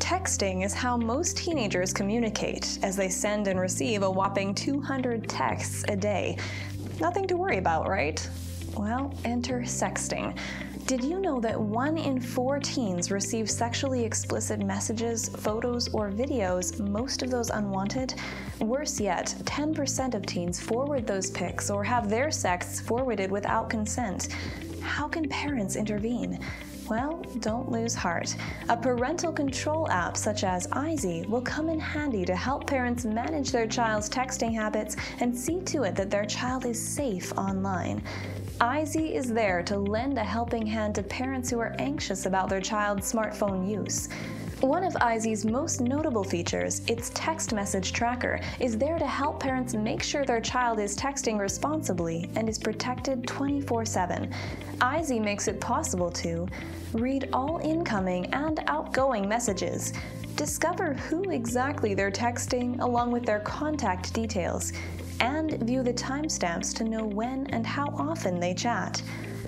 Texting is how most teenagers communicate, as they send and receive a whopping 200 texts a day. Nothing to worry about, right? Well, enter sexting. Did you know that 1 in 4 teens receive sexually explicit messages, photos, or videos, most of those unwanted? Worse yet, 10% of teens forward those pics or have their sex forwarded without consent. How can parents intervene? Well, don't lose heart. A parental control app such as eyeZy will come in handy to help parents manage their child's texting habits and see to it that their child is safe online. eyeZy is there to lend a helping hand to parents who are anxious about their child's smartphone use. One of eyeZy's most notable features, its text message tracker, is there to help parents make sure their child is texting responsibly and is protected 24/7. eyeZy makes it possible to read all incoming and outgoing messages, discover who exactly they're texting along with their contact details, and view the timestamps to know when and how often they chat.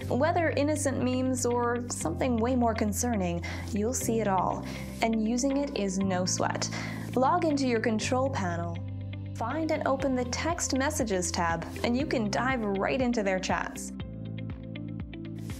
Whether innocent memes or something way more concerning, you'll see it all, and using it is no sweat. Log into your control panel, find and open the Text Messages tab, and you can dive right into their chats.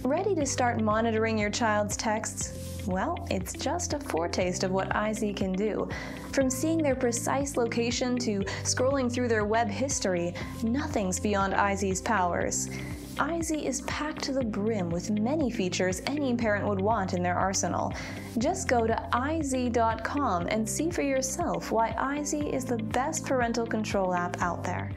Ready to start monitoring your child's texts? Well, it's just a foretaste of what eyeZy can do. From seeing their precise location to scrolling through their web history, nothing's beyond eyeZy's powers. eyeZy is packed to the brim with many features any parent would want in their arsenal. Just go to eyeZy.com and see for yourself why eyeZy is the best parental control app out there.